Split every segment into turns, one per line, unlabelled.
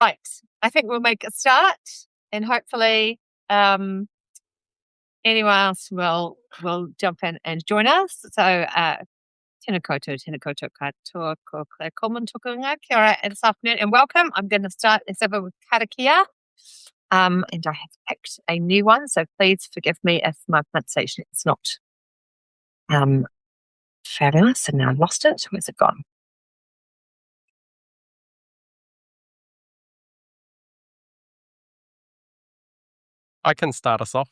Right. I think we'll make a start and hopefully anyone else will jump in and join us. So tēnā koutou katoa, ko Claire Coleman tōku ingoa, kia ora this afternoon and welcome. I'm going to start this over with karakia. And I have picked a new one, so please forgive me if my pronunciation is not fabulous. And now I've lost it. Where's it gone?
I can start us off.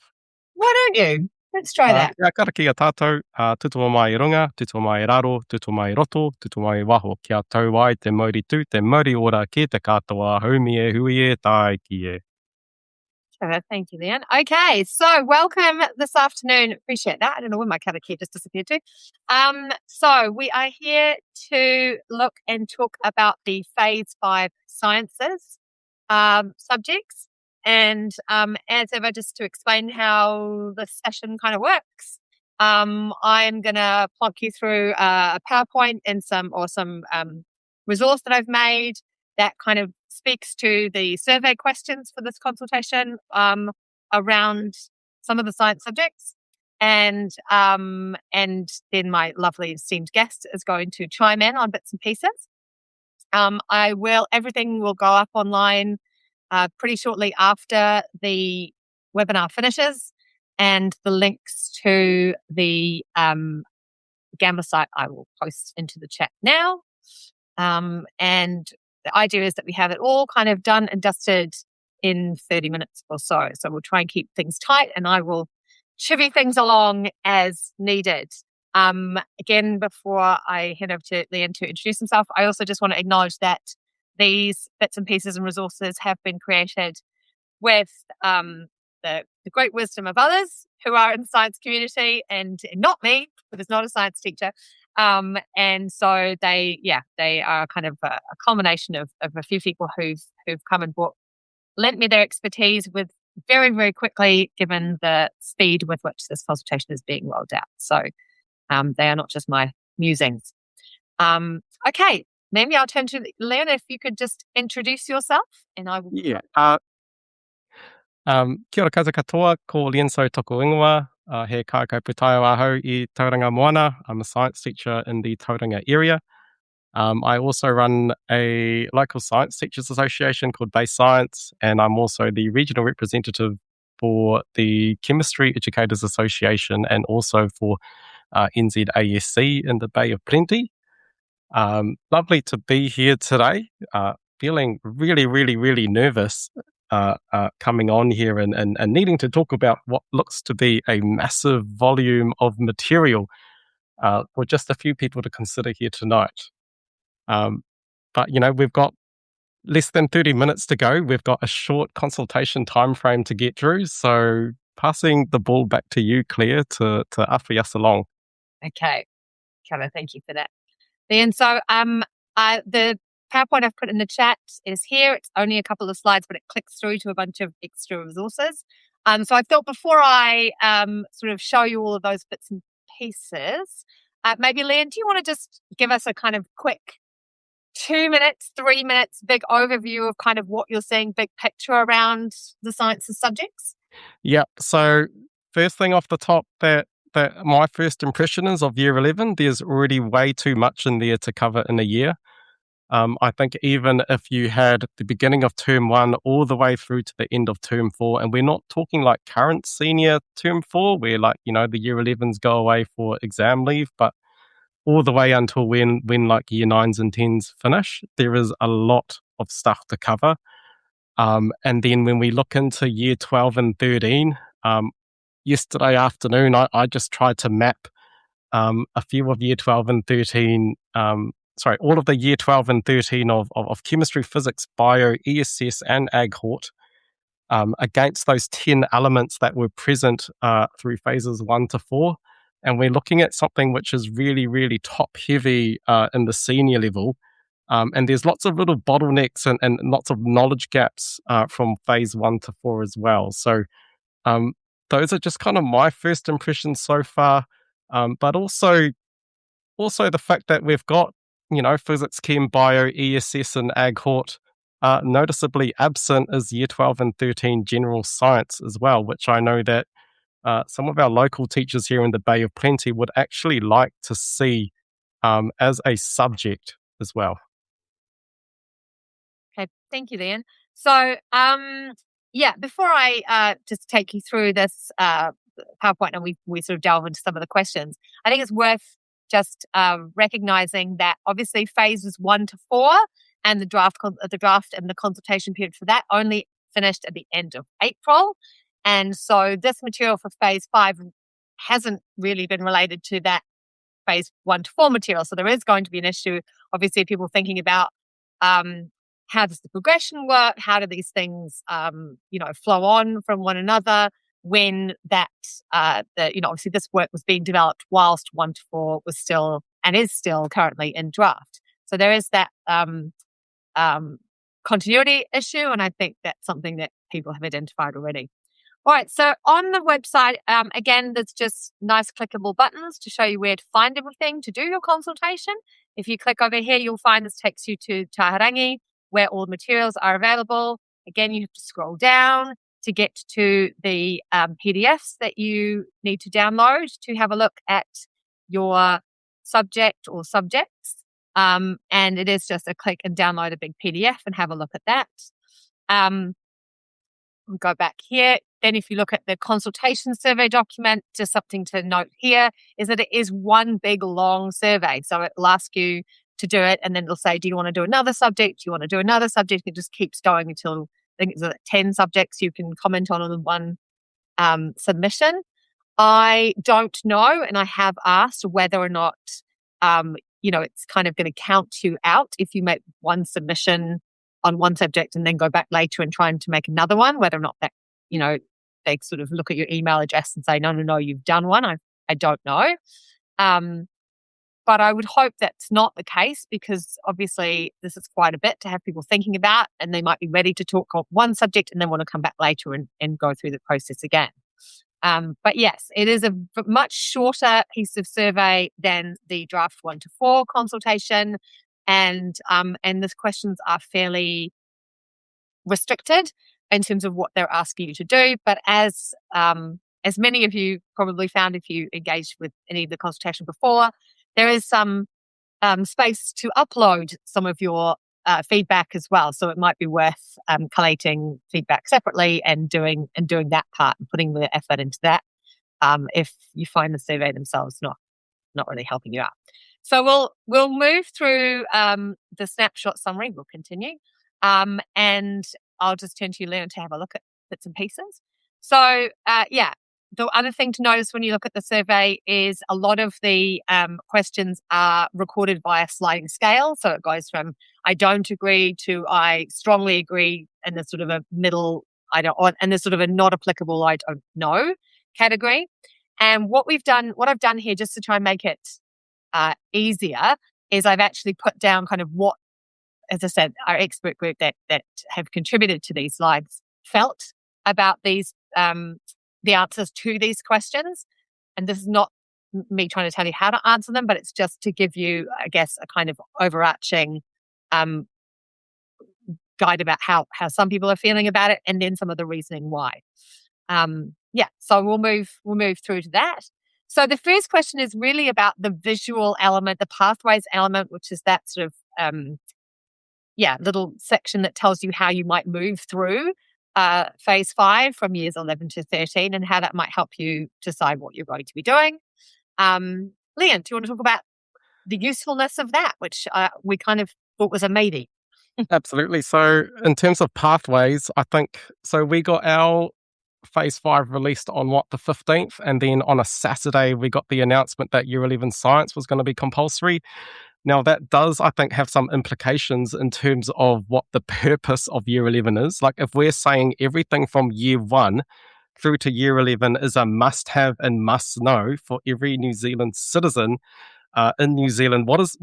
Why don't you? Let's try that.
Kia kara kia tātou, tutua mai runga, tutua mai raro, tutua mai roto, tutua mai waho. Kia tau ai te mauri tū, te mauri ora ki te katoa, haumi e hui e tai ki e.
Thank you, Lian. Okay, so welcome this afternoon. Appreciate that. I don't know where my karakia just disappeared to. So we are here to look and talk about the Phase 5 Sciences subjects. And as ever, just to explain how the session kind of works, I'm going to plonk you through a PowerPoint and some resource that I've made that kind of speaks to the survey questions for this consultation around some of the science subjects. And then my lovely esteemed guest is going to chime in on bits and pieces. Everything will go up online pretty shortly after the webinar finishes, and the links to the Gamma site I will post into the chat now. And the idea is that we have it all kind of done and dusted in 30 minutes or so. So we'll try and keep things tight, and I will chivvy things along as needed. Again, before I hand over to Lian to introduce himself, I also just want to acknowledge that these bits and pieces and resources have been created with the great wisdom of others who are in the science community and not me, who is not a science teacher. And so they are kind of a culmination of a few people who've come and lent me their expertise with very, very quickly, given the speed with which this consultation is being rolled out. So they are not just my musings. Okay. Maybe I'll turn to Lian if you could just introduce yourself, and I will.
Yeah. Kia ora katoa, ko Lian so tōku ingoa, he kākau pūtaio ahau I Tauranga Moana. I'm a science teacher in the Tauranga area. I also run a local science teachers association called Base Science, and I'm also the regional representative for the Chemistry Educators Association and also for NZASC in the Bay of Plenty. Lovely to be here today. Feeling really, really, really nervous coming on here and needing to talk about what looks to be a massive volume of material for just a few people to consider here tonight. But, we've got less than 30 minutes to go. We've got a short consultation time frame to get through. So passing the ball back to you, Claire, to awhi us along.
Okay. Kara, thank you for that. And so the PowerPoint I've put in the chat is here. It's only a couple of slides, but it clicks through to a bunch of extra resources. So I thought before I sort of show you all of those bits and pieces, maybe Lian, do you want to just give us a kind of quick 2 minutes, 3 minutes, big overview of kind of what you're seeing, big picture around the sciences subjects?
Yeah. So first thing off the top that my first impression is of year 11, there's already way too much in there to cover in a year. I think even if you had the beginning of term 1 all the way through to the end of term 4, and we're not talking like current senior term 4, where like, the year 11s go away for exam leave, but all the way until when like year 9s and 10s finish, there is a lot of stuff to cover. And then when we look into year 12 and 13, yesterday afternoon, I just tried to map a few of year 12 and 13, all of the year 12 and 13 of chemistry, physics, bio, ESS, and Ag Hort against those 10 elements that were present through phases 1 to 4. And we're looking at something which is really, really top heavy in the senior level. And there's lots of little bottlenecks and lots of knowledge gaps from phase 1 to 4 as well. So those are just kind of my first impressions so far. But also the fact that we've got, physics, chem, bio, ESS, and Ag Hort Noticeably absent is Year 12 and 13 general science as well, which I know that some of our local teachers here in the Bay of Plenty would actually like to see as a subject as well.
Okay, thank you, Lian. So, before I just take you through this PowerPoint and we sort of delve into some of the questions, I think it's worth just recognizing that obviously phases 1 to 4 and the draft and the consultation period for that only finished at the end of April. And so this material for phase 5 hasn't really been related to that phase 1 to 4 material. So there is going to be an issue, obviously, people thinking about how does the progression work? How do these things, flow on from one another when that, obviously this work was being developed whilst 1 to 4 was still and is still currently in draft. So there is that continuity issue, and I think that's something that people have identified already. All right, so on the website, again, there's just nice clickable buttons to show you where to find everything to do your consultation. If you click over here, you'll find this takes you to Taharangi, where all the materials are available. Again, you have to scroll down to get to the PDFs that you need to download to have a look at your subject or subjects. And it is just a click and download a big PDF and have a look at that. We'll go back here. Then if you look at the consultation survey document, just something to note here is that it is one big long survey. So it will ask you to do it, and then it'll say, do you want to do another subject? Do you want to do another subject? It just keeps going until I think it's 10 subjects you can comment on in one submission. I don't know, and I have asked whether or not, it's kind of going to count you out if you make one submission on one subject and then go back later and trying to make another one, whether or not that, they sort of look at your email address and say, no, you've done one. I don't know. But I would hope that's not the case, because obviously this is quite a bit to have people thinking about, and they might be ready to talk on one subject and then want to come back later and go through the process again. But yes, it is a much shorter piece of survey than the draft 1 to 4 consultation. And the questions are fairly restricted in terms of what they're asking you to do. But as many of you probably found if you engaged with any of the consultation before, there is some space to upload some of your feedback as well. So it might be worth collating feedback separately and doing that part and putting the effort into that if you find the survey themselves not really helping you out. So we'll move through the snapshot summary. We'll continue. And I'll just turn to you, Lian, to have a look at bits and pieces. So, the other thing to notice when you look at the survey is a lot of the questions are recorded by a sliding scale. So it goes from I don't agree to I strongly agree, and there's sort of a middle, and there's sort of a not applicable, I don't know category. And what I've done here, just to try and make it easier, is I've actually put down kind of what, as I said, our expert group that have contributed to these slides felt about these the answers to these questions. And this is not me trying to tell you how to answer them, but it's just to give you, I guess, a kind of overarching guide about how some people are feeling about it, and then some of the reasoning why. So we'll move through to that. So the first question is really about the visual element, the pathways element, which is that sort of little section that tells you how you might move through phase 5 from years 11 to 13 and how that might help you decide what you're going to be doing. Lian, do you want to talk about the usefulness of that, which we kind of thought was a maybe?
Absolutely. So in terms of pathways, I think, so we got our phase 5 released on the 15th, and then on a Saturday we got the announcement that Year 11 science was going to be compulsory. Now that does, I think, have some implications in terms of what the purpose of Year 11 is. Like if we're saying everything from Year 1 through to Year 11 is a must-have and must-know for every New Zealand citizen in New Zealand, what is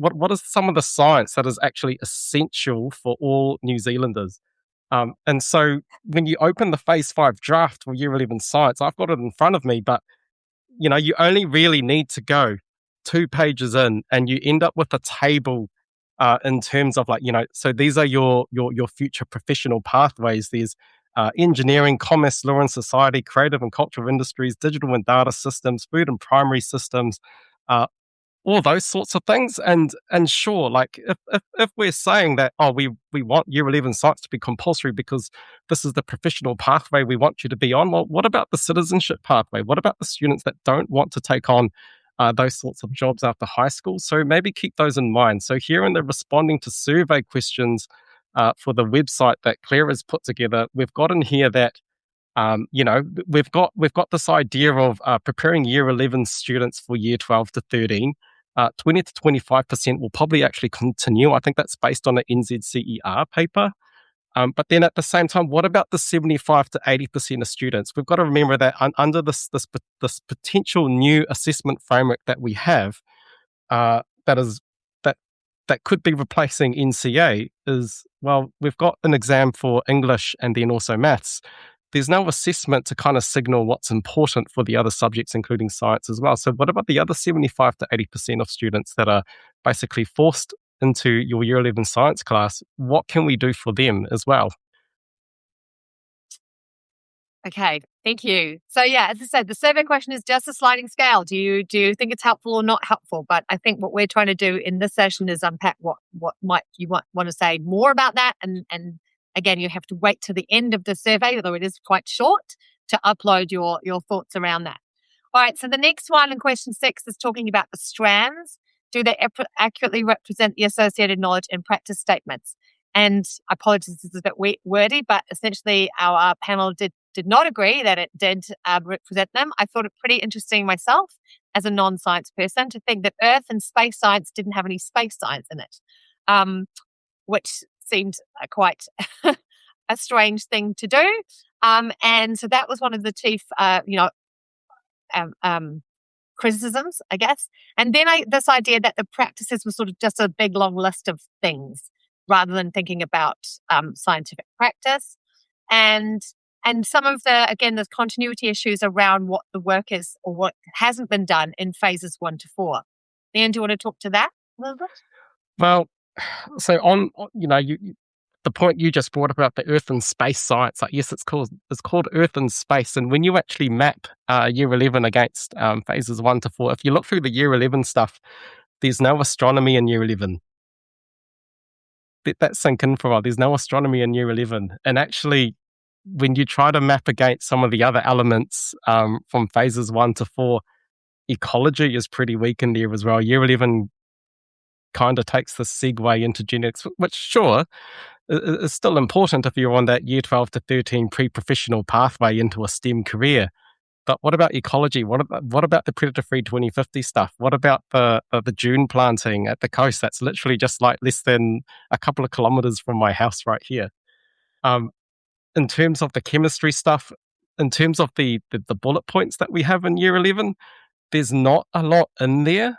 some of the science that is actually essential for all New Zealanders? And so when you open the phase 5 draft for Year 11 science, I've got it in front of me, but you only really need to go 2 pages in and you end up with a table in terms of so these are your future professional pathways. There's engineering, commerce, law and society, creative and cultural industries, digital and data systems, food and primary systems, all those sorts of things. And sure, like if we're saying that, we want year 11 science to be compulsory because this is the professional pathway we want you to be on, well, what about the citizenship pathway? What about the students that don't want to take on those sorts of jobs after high school? So maybe keep those in mind. So here in the responding to survey questions for the website that Claire has put together, we've got in here that we've got this idea of preparing year 11 students for year 12 to 13. 20 to 25% will probably actually continue. I think that's based on an NZCER paper. But then at the same time, what about the 75 to 80% of students? We've got to remember that under this potential new assessment framework that we have, that is that could be replacing NCA is, well, we've got an exam for English and then also maths. There's no assessment to kind of signal what's important for the other subjects, including science as well. So what about the other 75 to 80% of students that are basically forced into your year 11 science class? What can we do for them as well?
Okay, thank you. So yeah, as I said, the survey question is just a sliding scale. Do you think it's helpful or not helpful? But I think what we're trying to do in this session is unpack what might you want to say more about that. And again, you have to wait to the end of the survey, although it is quite short, to upload your thoughts around that. All right, so the next one in question 6 is talking about the strands. Do they accurately represent the associated knowledge and practice statements? And I apologize, this is a bit wordy, but essentially our panel did not agree that it did represent them. I thought it pretty interesting myself as a non-science person to think that Earth and space science didn't have any space science in it, which seemed quite a strange thing to do. And so that was one of the chief, criticisms, I guess. And then this idea that the practices were sort of just a big long list of things rather than thinking about scientific practice. And some of the continuity issues around what the work is or what hasn't been done in phases 1 to 4. Lian, do you want to talk to that a little bit?
Well, so the point you just brought about the Earth and space science, like, yes, it's called Earth and space. And when you actually map year 11 against phases 1 to 4, if you look through the year 11 stuff, there's no astronomy in year 11. Let that sink in for a while. There's no astronomy in year 11. And actually, when you try to map against some of the other elements from phases 1 to 4, ecology is pretty weak in there as well. Year 11 kind of takes the segue into genetics, which sure is still important if you're on that year 12 to 13 pre-professional pathway into a STEM career. But what about ecology? What about the predator-free 2050 stuff? What about the dune planting at the coast? That's literally just like less than a couple of kilometers from my house right here. In terms of the chemistry stuff, in terms of the bullet points that we have in year 11, there's not a lot in there,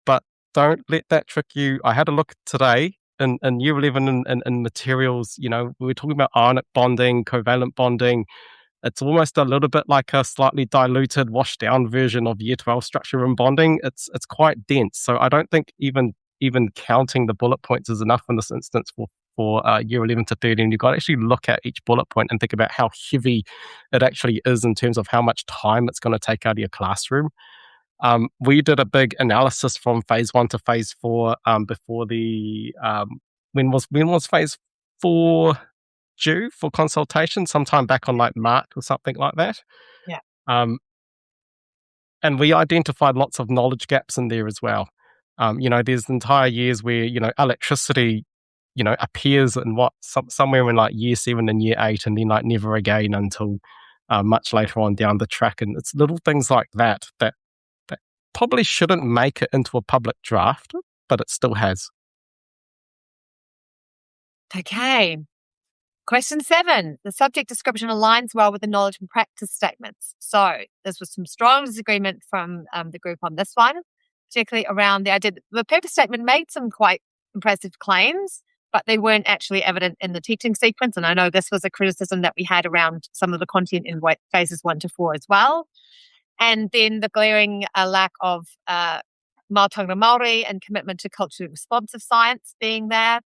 but don't let that trick you. I had a look today in year 11 in materials. We were talking about ionic bonding, covalent bonding. It's almost a little bit like a slightly diluted, washed down version of year 12 structure and bonding. It's quite dense. So I don't think even counting the bullet points is enough in this instance for year 11 to 13. You've got to actually look at each bullet point and think about how heavy it actually is in terms of how much time it's going to take out of your classroom. We did a big analysis from phase 1 to phase 4 before the when was phase 4 due for consultation? Sometime back on like March or something like that.
Yeah.
And we identified lots of knowledge gaps in there as well. There's entire years where electricity appears in somewhere in like year 7 and year 8, and then like never again until much later on down the track. And it's little things like that probably shouldn't make it into a public draft, but it still has.
Okay. Question 7. The subject description aligns well with the knowledge and practice statements. So this was some strong disagreement from the group on this one, particularly around the idea that the paper statement made some quite impressive claims, but they weren't actually evident in the teaching sequence. And I know this was a criticism that we had around some of the content in phases 1 to 4 as well. And then the glaring lack of Mātauranga Māori and commitment to culturally responsive science being there.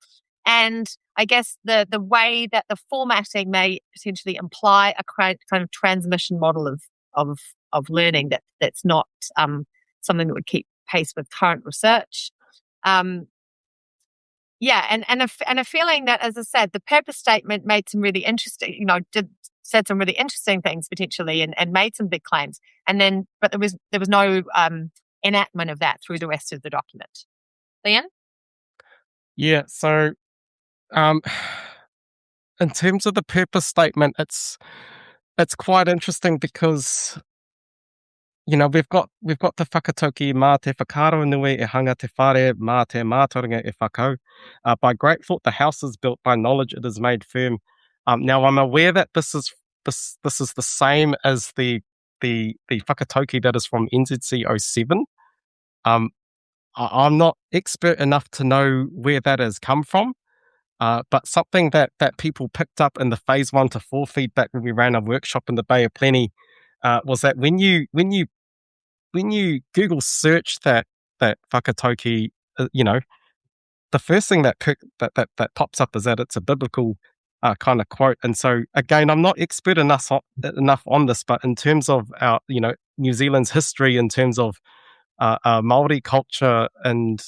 And I guess the way that the formatting may potentially imply a kind of transmission model of learning that's not something that would keep pace with current research. And a feeling that, as I said, the purpose statement made some really interesting, said some really interesting things potentially, and made some big claims. But there was no enactment of that through the rest of the document. Lian?
Yeah. So, in terms of the purpose statement, it's quite interesting because we've got the whakatauki mā te whakaaro nui e hanga te whare mā te mātauranga e whakau. By great thought, the house is built. By knowledge, it is made firm. Now, I'm aware that this is the same as the whakatauki that is from NZC 07. I'm not expert enough to know where that has come from. But something that people picked up in the phase 1 to 4 feedback when we ran a workshop in the Bay of Plenty was that when you Google search that whakatauki, the first thing that pops up is that it's a biblical kind of quote. And so again, I'm not expert enough on this, but in terms of our New Zealand's history, in terms of Māori culture and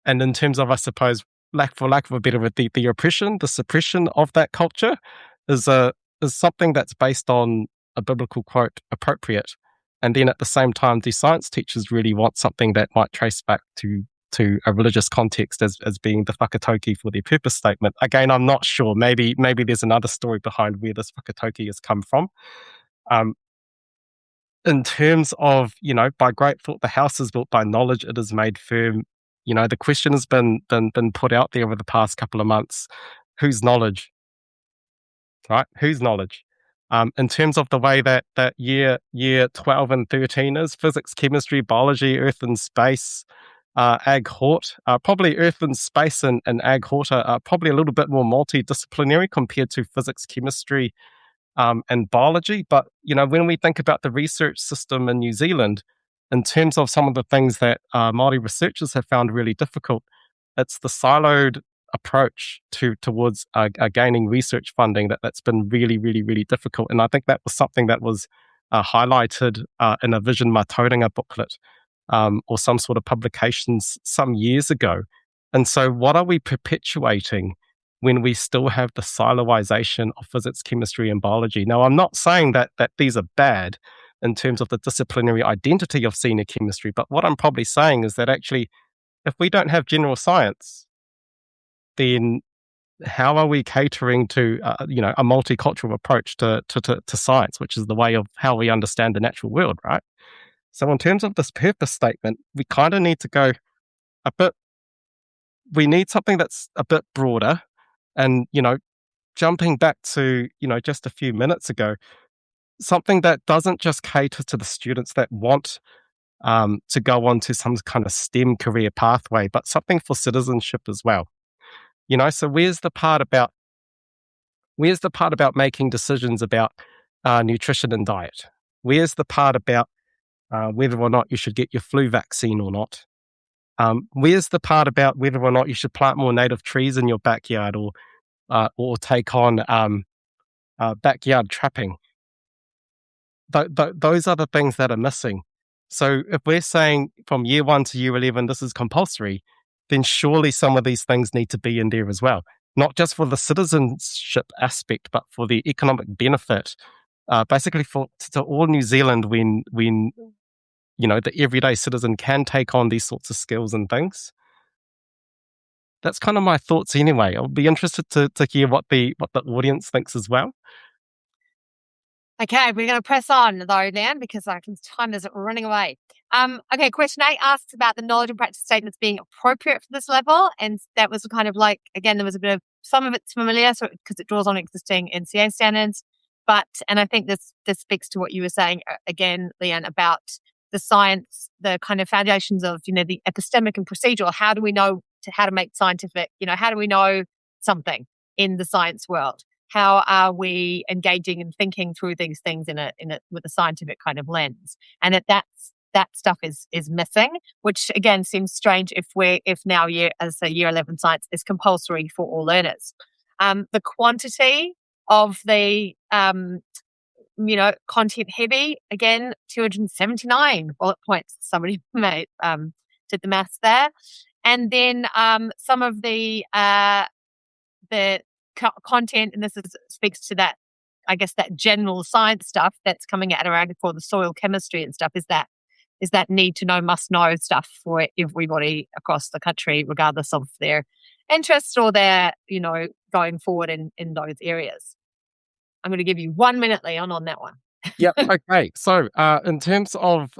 in terms of, I suppose, for lack of a better word, the oppression, the suppression of that culture is something that's based on a biblical quote appropriate. And then at the same time, do science teachers really want something that might trace back to a religious context as being the whakatauki for their purpose statement? Again, I'm not sure. Maybe there's another story behind where this whakatauki has come from. In terms of, by great thought, the house is built, by knowledge, it is made firm. The question has been put out there over the past couple of months. Whose knowledge? Right? Whose knowledge? In terms of the way that year 12 and 13 is, physics, chemistry, biology, earth and space, ag hort, probably earth and space and ag hort are probably a little bit more multidisciplinary compared to physics, chemistry, and biology. But, when we think about the research system in New Zealand, in terms of some of the things that Māori researchers have found really difficult, it's the siloed approach towards gaining research funding that's been really, really, really difficult. And I think that was something that was highlighted in a Vision Mātauranga booklet or some sort of publications some years ago. And so what are we perpetuating when we still have the siloization of physics, chemistry, and biology? Now, I'm not saying that these are bad in terms of the disciplinary identity of senior chemistry, but what I'm probably saying is that actually, if we don't have general science, then how are we catering to a multicultural approach to science, which is the way of how we understand the natural world, right? So in terms of this purpose statement, we kind of need to go we need something that's a bit broader. And, jumping back to, just a few minutes ago, something that doesn't just cater to the students that want to go on to some kind of STEM career pathway, but something for citizenship as well. So where's the part about making decisions about nutrition and diet? Where's the part about whether or not you should get your flu vaccine or not? Where's the part about whether or not you should plant more native trees in your backyard or take on backyard trapping? Those are the things that are missing. So if we're saying from year 1 to year 11, this is compulsory, then surely some of these things need to be in there as well. Not just for the citizenship aspect, but for the economic benefit, basically to all New Zealand when the everyday citizen can take on these sorts of skills and things. That's kind of my thoughts anyway. I'll be interested to hear what the audience thinks as well.
Okay, we're going to press on though, Lian, because time is running away. Okay, question 8 asks about the knowledge and practice statements being appropriate for this level, and that was kind of like, again, there was a bit of, some of it's familiar because it draws on existing NCA standards, and I think this speaks to what you were saying again, Lian, about the science, the kind of foundations of, the epistemic and procedural. How do we know how to make scientific, how do we know something in the science world? how are we engaging and thinking through these things with a scientific kind of lens? And that stuff is missing, which again seems strange if now as a year 11 science is compulsory for all learners. The quantity of the content heavy, again, 279 bullet points. Somebody did the maths there. And then some of the content, and speaks to that, I guess, that general science stuff that's coming out around for the soil chemistry and stuff, is that need to know, must know stuff for everybody across the country, regardless of their interest or their, going forward in those areas. I'm going to give you 1 minute, Lian, on that one.
Yep. Okay. So, in terms of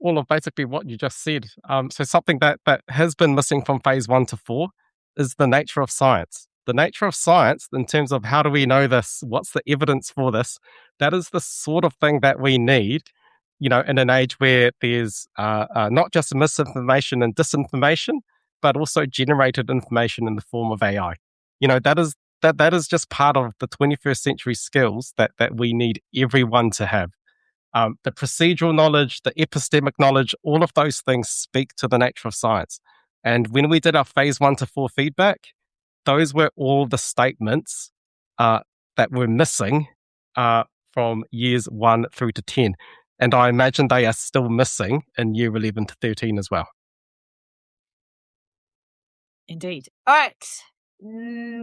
all of basically what you just said, so something that has been missing from phase 1 to 4 is the nature of science. The nature of science, in terms of how do we know this, what's the evidence for this, that is the sort of thing that we need, in an age where there's not just misinformation and disinformation, but also generated information in the form of AI. That is just part of the 21st century skills that we need everyone to have. The procedural knowledge, the epistemic knowledge, all of those things speak to the nature of science. And when we did our phase 1 to 4 feedback, those were all the statements that were missing from years 1 through to 10. And I imagine they are still missing in year 11 to 13 as well.
Indeed. All right.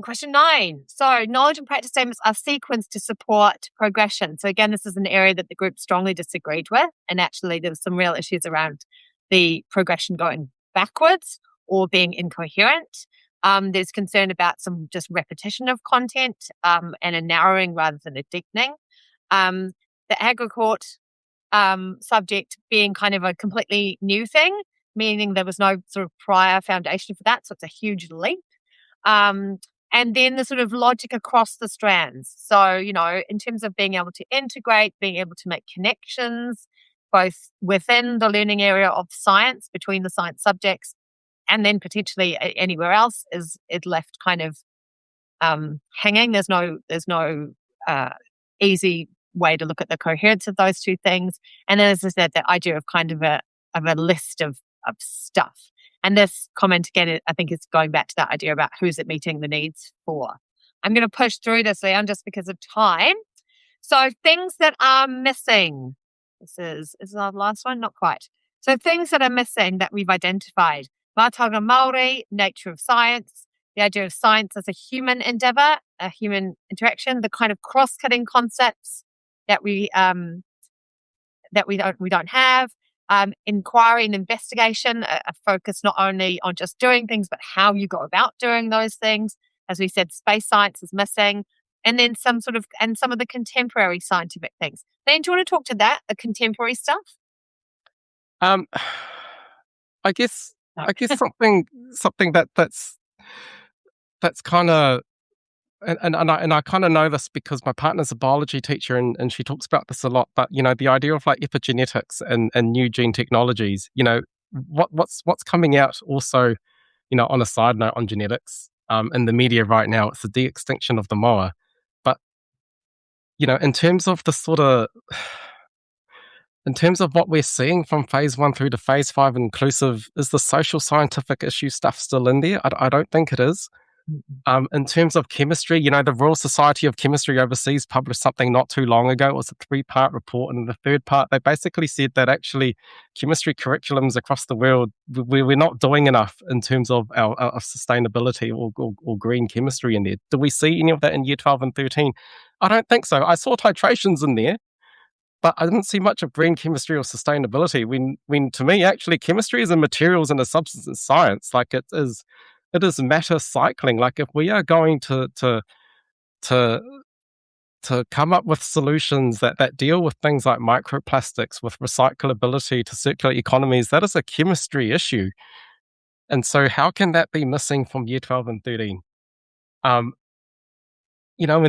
Question 9. So, knowledge and practice statements are sequenced to support progression. So, again, this is an area that the group strongly disagreed with. And actually, there were some real issues around the progression going backwards or being incoherent. There's concern about some just repetition of content and a narrowing rather than a deepening. The agri-court subject being kind of a completely new thing, meaning there was no sort of prior foundation for that. So, it's a huge leap. And then the sort of logic across the strands. So, in terms of being able to integrate, being able to make connections, both within the learning area of science, between the science subjects, and then potentially anywhere else, is it left kind of hanging. There's no easy way to look at the coherence of those two things. And then, as I said, that idea of kind of a list of stuff. And this comment, again, I think is going back to that idea about who's it meeting the needs for. I'm going to push through this, Lian, just because of time. So things that are missing. This is our last one? Not quite. So things that are missing that we've identified. Mātauranga Māori, nature of science, the idea of science as a human endeavour, a human interaction, the kind of cross-cutting concepts that we don't have. Inquiry and investigation, a focus not only on just doing things, but how you go about doing those things. As we said, space science is missing. And then some of the contemporary scientific things. Lian, do you want to talk to that, the contemporary stuff?
I guess something that's kind of, and I kind of know this because my partner's a biology teacher and she talks about this a lot. But the idea of like epigenetics and new gene technologies. What's coming out also, on a side note on genetics, in the media right now, it's the de-extinction of the moa. But in terms of what we're seeing from phase 1 through to phase 5 inclusive, is the social scientific issue stuff still in there? I don't think it is. In terms of chemistry, the Royal Society of Chemistry overseas published something not too long ago. It was a 3-part report, and in the 3rd part, they basically said that actually chemistry curriculums across the world, we're not doing enough in terms of our sustainability or green chemistry in there. Do we see any of that in year 12 and 13? I don't think so. I saw titrations in there, but I didn't see much of green chemistry or sustainability. When to me, actually, chemistry is a materials and a substances science. Like it is matter cycling. Like if we are going to come up with solutions that deal with things like microplastics, with recyclability to circular economies, that is a chemistry issue. And so how can that be missing from year 12 and 13? And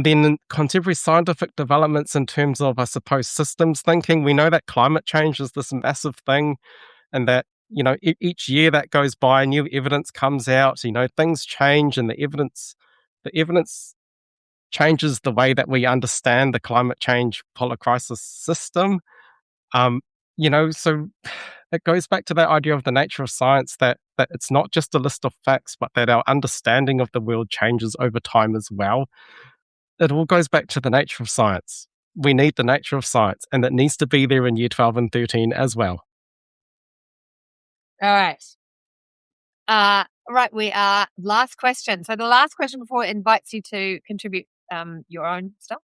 then contemporary scientific developments in terms of, I suppose, systems thinking. We know that climate change is this massive thing, and that each year that goes by, new evidence comes out. Things change, and the evidence changes the way that we understand the climate change polycrisis system. So it goes back to that idea of the nature of science, that it's not just a list of facts, but that our understanding of the world changes over time as well. It all goes back to the nature of science. We need the nature of science, and it needs to be there in year 12 and 13 as well.
All right. Right, we are last question. So the last question before it invites you to contribute your own stuff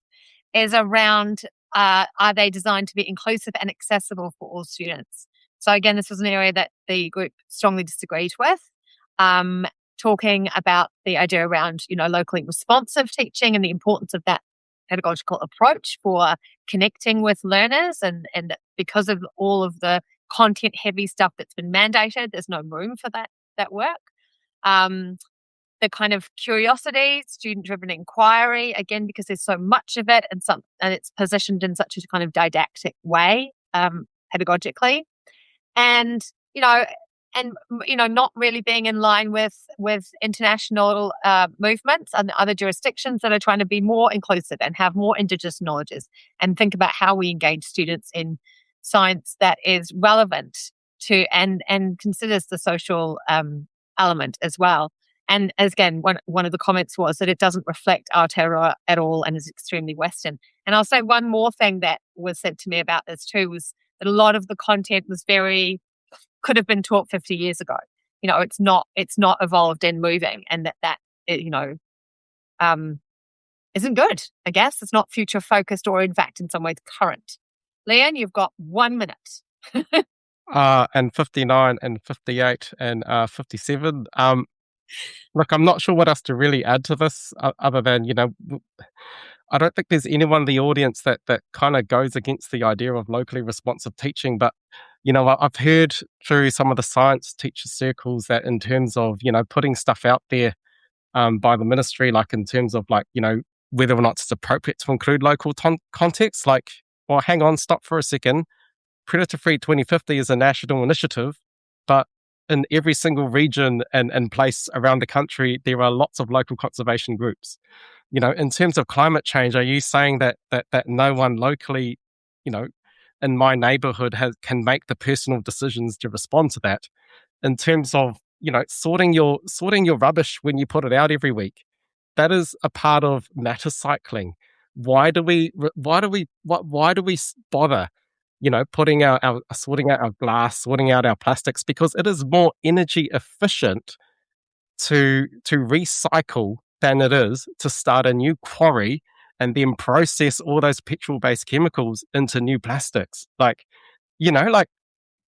is around, are they designed to be inclusive and accessible for all students? So again, this was an area that the group strongly disagreed with, talking about the idea around, locally responsive teaching and the importance of that pedagogical approach for connecting with learners. And because of all of the content heavy stuff that's been mandated, there's no room for that work. The kind of curiosity, student-driven inquiry, again, because there's so much of it and it's positioned in such a kind of didactic way, pedagogically, and not really being in line with international movements and other jurisdictions that are trying to be more inclusive and have more Indigenous knowledges and think about how we engage students in science that is relevant to and considers the social element as well. And again, one of the comments was that it doesn't reflect Aotearoa at all and is extremely Western. And I'll say one more thing that was said to me about this too, was that a lot of the content was could have been taught 50 years ago. It's not evolved and moving, and that isn't good. I guess it's not future focused, or in fact, in some ways, current. Lian, you've got 1 minute.
And 59 and 58 and 57. Look, I'm not sure what else to really add to this other than, I don't think there's anyone in the audience that kind of goes against the idea of locally responsive teaching. But, I've heard through some of the science teacher circles that in terms of, putting stuff out there by the ministry, like in terms of whether or not it's appropriate to include local context, well, hang on, stop for a second. Predator Free 2050 is a national initiative, but in every single region and place around the country, there are lots of local conservation groups. In terms of climate change, are you saying that no one locally, in my neighborhood can make the personal decisions to respond to that? In terms of, sorting your rubbish when you put it out every week, that is a part of matter cycling. Why do we bother? Putting sorting out our glass, sorting out our plastics, because it is more energy efficient to recycle than it is to start a new quarry and then process all those petrol-based chemicals into new plastics.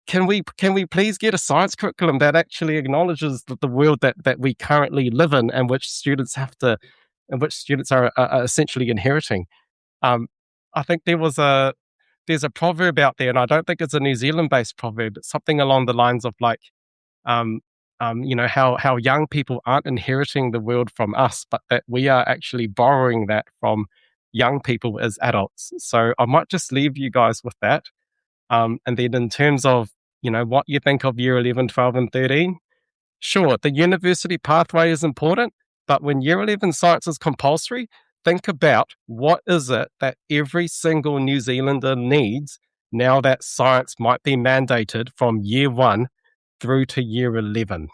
Can we please get a science curriculum that actually acknowledges the world that we currently live in, and which students are essentially inheriting? I think there's a proverb out there, and I don't think it's a New Zealand-based proverb. It's something along the lines of how young people aren't inheriting the world from us, but that we are actually borrowing that from young people as adults. So I might just leave you guys with that. And then in terms of, what you think of year 11, 12, and 13, sure, the university pathway is important, but when year 11 science is compulsory, think about what is it that every single New Zealander needs now that science might be mandated from year 1 through to year 11.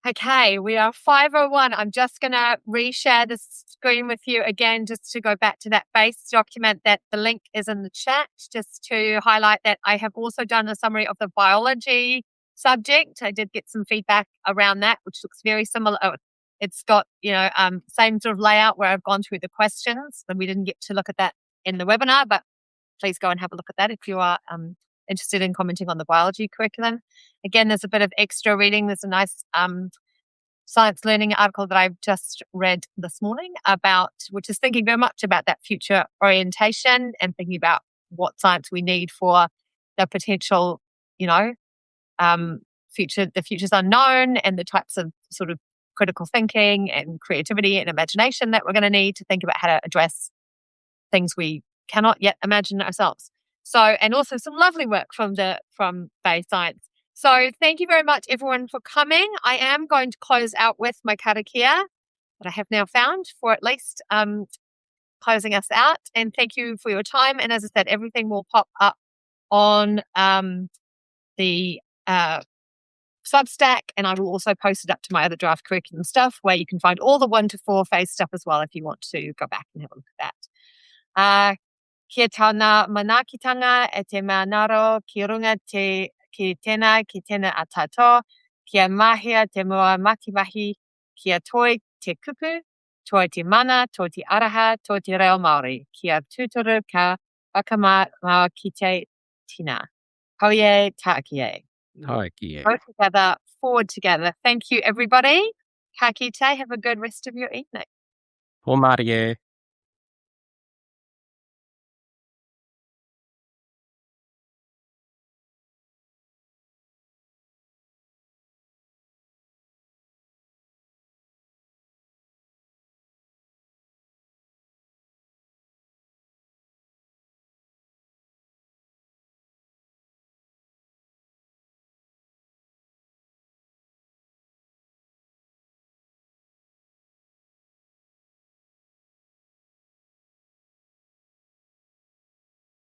Okay, we are 5:01. I'm just going to reshare the screen with you again, just to go back to that base document. That the link is in the chat, just to highlight that I have also done a summary of the biology subject. I did get some feedback around that, which looks very similar. It's got, same sort of layout where I've gone through the questions, and we didn't get to look at that in the webinar, but please go and have a look at that if you are interested in commenting on the biology curriculum. Again, there's a bit of extra reading. There's a nice science learning article that I've just read this morning which is thinking very much about that future orientation and thinking about what science we need for the potential, future. The future's unknown, and the types of sort of critical thinking and creativity and imagination that we're going to need to think about how to address things we cannot yet imagine ourselves. So, and also some lovely work from Bay Science. So thank you very much, everyone, for coming. I am going to close out with my karakia. that I have now found for at least closing us out. And thank you for your time. And as I said, everything will pop up on the Substack, and I will also post it up to my other draft curriculum stuff, where you can find all the 1 to 4 phase stuff as well if you want to go back and have a look at that. Kia tāna manakitanga e te mea naro ki runga ki tēnā a tātou, kia mahia te mua matimahi, kia toi te kupu, toi te mana, toi te araha, toi te reo Māori, kia tūtoru ka whakamau ki te tina. Hauye tākie.
Tākie.
Both together, forward together. Thank you, everybody. Ka kite, have a good rest of your evening.
Ko Mārie.